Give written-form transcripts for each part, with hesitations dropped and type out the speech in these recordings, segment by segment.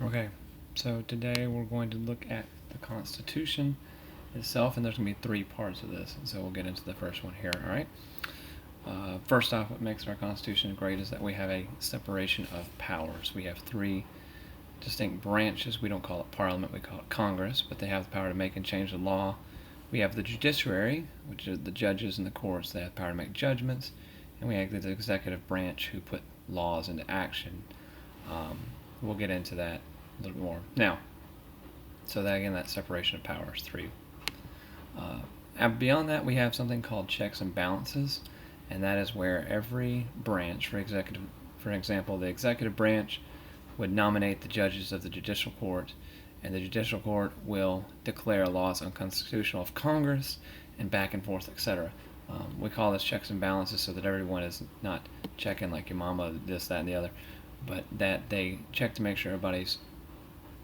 Okay, so today we're going to look at the Constitution itself, and there's going to be three parts of this, and so we'll get into the first one here, alright? First off, what makes our Constitution great is that we have a separation of powers. We have three distinct branches. We don't call it Parliament, we call it Congress, but they have the power to make and change the law. We have the judiciary, which are the judges and the courts. They have the power to make judgments, and we have the executive branch who put laws into action. We'll get into that a little bit more. Now, so that again, that separation of powers, three. And beyond that, we have something called checks and balances, and that is where every branch, for example, the executive branch would nominate the judges of the judicial court, and the judicial court will declare laws unconstitutional of Congress, and back and forth, etc. We call this checks and balances so that everyone is not checking like your mama, this, that, and the other, but that they check to make sure everybody's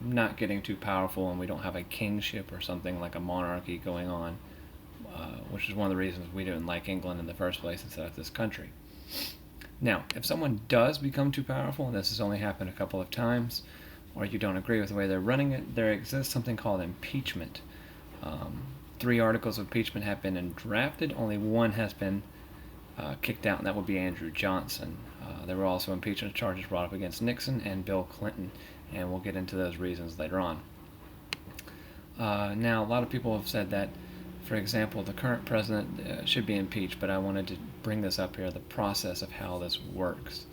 not getting too powerful and we don't have a kingship or something like a monarchy going on, which is one of the reasons we didn't like England in the first place instead of this country. Now, if someone does become too powerful, and this has only happened a couple of times, or you don't agree with the way they're running it, there exists something called impeachment. 3 articles of impeachment have been drafted. Only one has been kicked out, and that would be Andrew Johnson. There were also impeachment charges brought up against Nixon and Bill Clinton, and we'll get into those reasons later on. Now, a lot of people have said that, for example, the current president should be impeached, but I wanted to bring this up here, the process of how this works.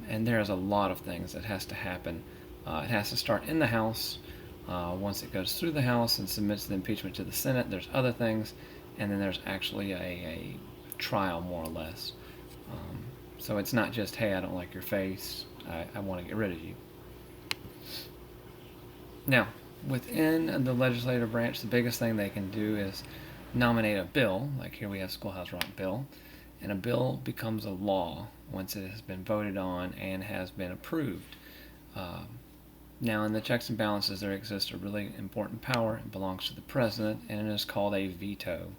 And there's a lot of things that has to happen. It has to start in the House. Once it goes through the House and submits the impeachment to the Senate, there's other things, and then there's actually a trial, more or less. So it's not just, hey, I don't like your face, I want to get rid of you. Now, within the legislative branch, the biggest thing they can do is nominate a bill, like here we have Schoolhouse Rock bill, and a bill becomes a law once it has been voted on and has been approved. Now, in the checks and balances, there exists a really important power. It belongs to the president, and it is called a veto.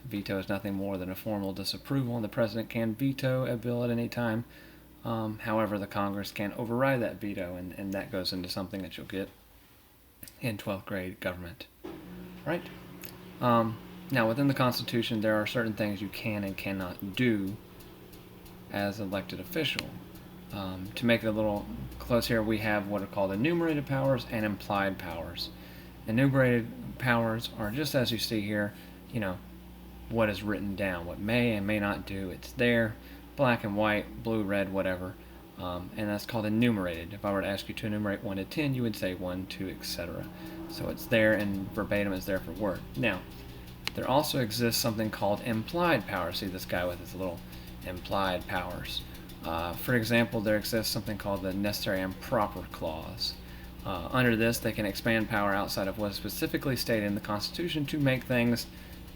A veto is nothing more than a formal disapproval, and the president can veto a bill at any time. However, the Congress can override that veto, and that goes into something that you'll get in 12th grade government. Right? Now, within the Constitution, there are certain things you can and cannot do as elected official. To make it a little close here, we have what are called enumerated powers and implied powers. Enumerated powers are just as you see here, what is written down, what may and may not do. It's there, black and white, blue, red, whatever, and that's called enumerated. If I were to ask you to enumerate 1 to 10, you would say 1, 2, etc. So it's there, and verbatim is there for word. Now, there also exists something called implied powers. See this guy with his little implied powers. For example, there exists something called the necessary and proper clause. Under this, they can expand power outside of what is specifically stated in the Constitution to make things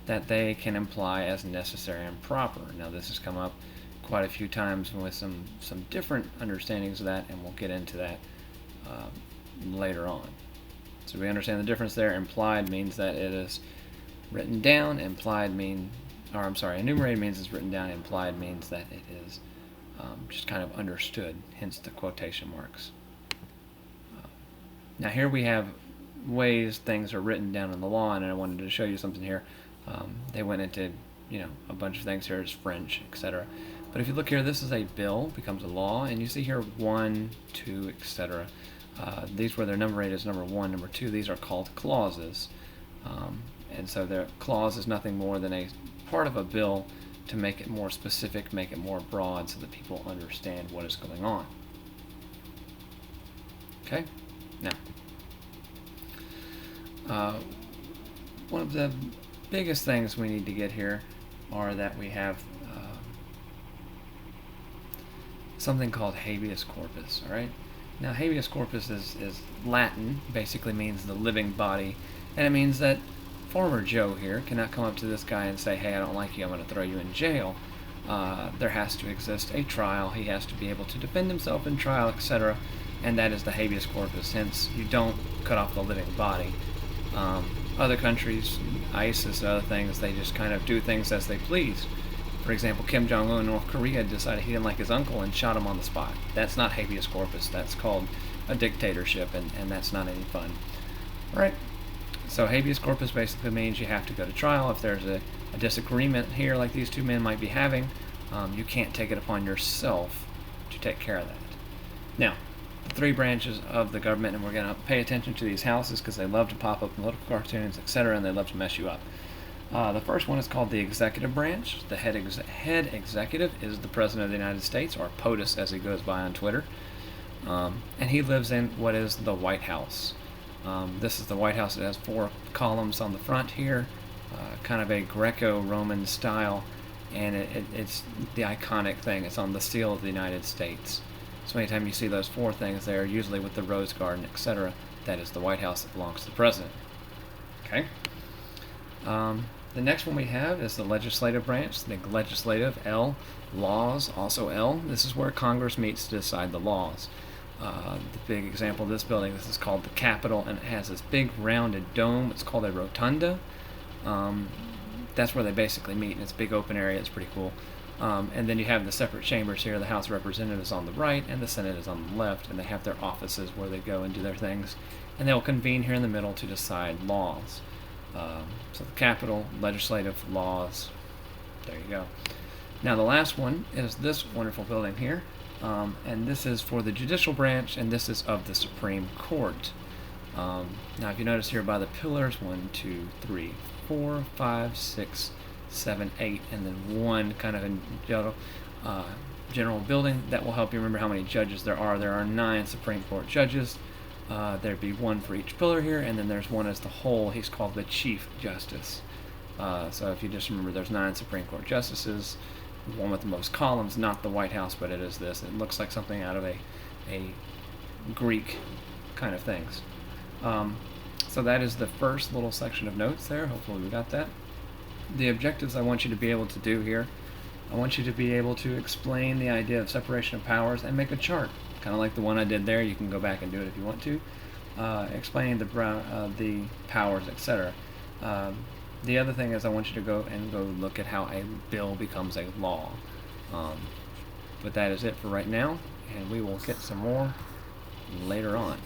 that they can imply as necessary and proper. Now, this has come up quite a few times with some different understandings of that, and we'll get into that later on. So we understand the difference there. Implied means that it is written down. Enumerated means it's written down. Implied means that it is just kind of understood, hence the quotation marks. Now here we have ways things are written down in the law, and I wanted to show you something here. They went into a bunch of things here. It's French, etc. But if you look here, this is a bill, becomes a law, and you see here 1, 2, etc. These where they're numerated as number 1, number 2, these are called clauses. And so their clause is nothing more than a part of a bill to make it more specific, make it more broad, so that people understand what is going on. Okay? Now, one of the biggest things we need to get here are that we have something called habeas corpus, alright? Now, habeas corpus is Latin, basically means the living body, and it means that Farmer Joe here cannot come up to this guy and say, hey, I don't like you, I'm going to throw you in jail. There has to exist a trial. He has to be able to defend himself in trial, etc., and that is the habeas corpus. Hence, you don't cut off the living body. Other countries, ISIS and other things, they just kind of do things as they please. For example, Kim Jong-un in North Korea decided he didn't like his uncle and shot him on the spot. That's not habeas corpus. That's called a dictatorship, and that's not any fun. All right. So habeas corpus basically means you have to go to trial. If there's a disagreement here, like these two men might be having, you can't take it upon yourself to take care of that. Now, the three branches of the government, and we're going to pay attention to these houses because they love to pop up in political cartoons, etc., and they love to mess you up. The first one is called the executive branch. The head executive is the President of the United States, or POTUS as he goes by on Twitter. And he lives in what is the White House. This is the White House. It has 4 columns on the front here, kind of a Greco-Roman style, and it's the iconic thing. It's on the seal of the United States. So anytime you see those 4 things there, usually with the Rose Garden, etc., that is the White House that belongs to the President. Okay? The next one we have is the legislative branch, the legislative, L, laws, also L. This is where Congress meets to decide the laws. The big example of this building, this is called the Capitol, and it has this big rounded dome. It's called a rotunda. That's where they basically meet, and it's a big open area. It's pretty cool. And then you have the separate chambers here. The House of Representatives on the right, and the Senate is on the left, and they have their offices where they go and do their things. And they'll convene here in the middle to decide laws. So the Capitol, legislative, laws, there you go. Now the last one is this wonderful building here, and this is for the judicial branch, and this is of the Supreme Court. Now if you notice here by the pillars, 1, 2, 3, 4, 5, 6, 7, 8, and then 1 kind of in general building, that will help you remember how many judges there are. There are 9 Supreme Court judges. There'd be 1 for each pillar here, and then there's 1 as the whole. He's called the Chief Justice. So if you just remember, there's 9 Supreme Court justices. The one with the most columns, not the White House, but it is this. It looks like something out of a Greek kind of things. So that is the first little section of notes there. Hopefully we got that. The objectives I want you to be able to do here, I want you to be able to explain the idea of separation of powers and make a chart. Kind of like the one I did there. You can go back and do it if you want to. Explaining the powers, etc. The other thing is I want you to go look at how a bill becomes a law. But that is it for right now, and we will get some more later on.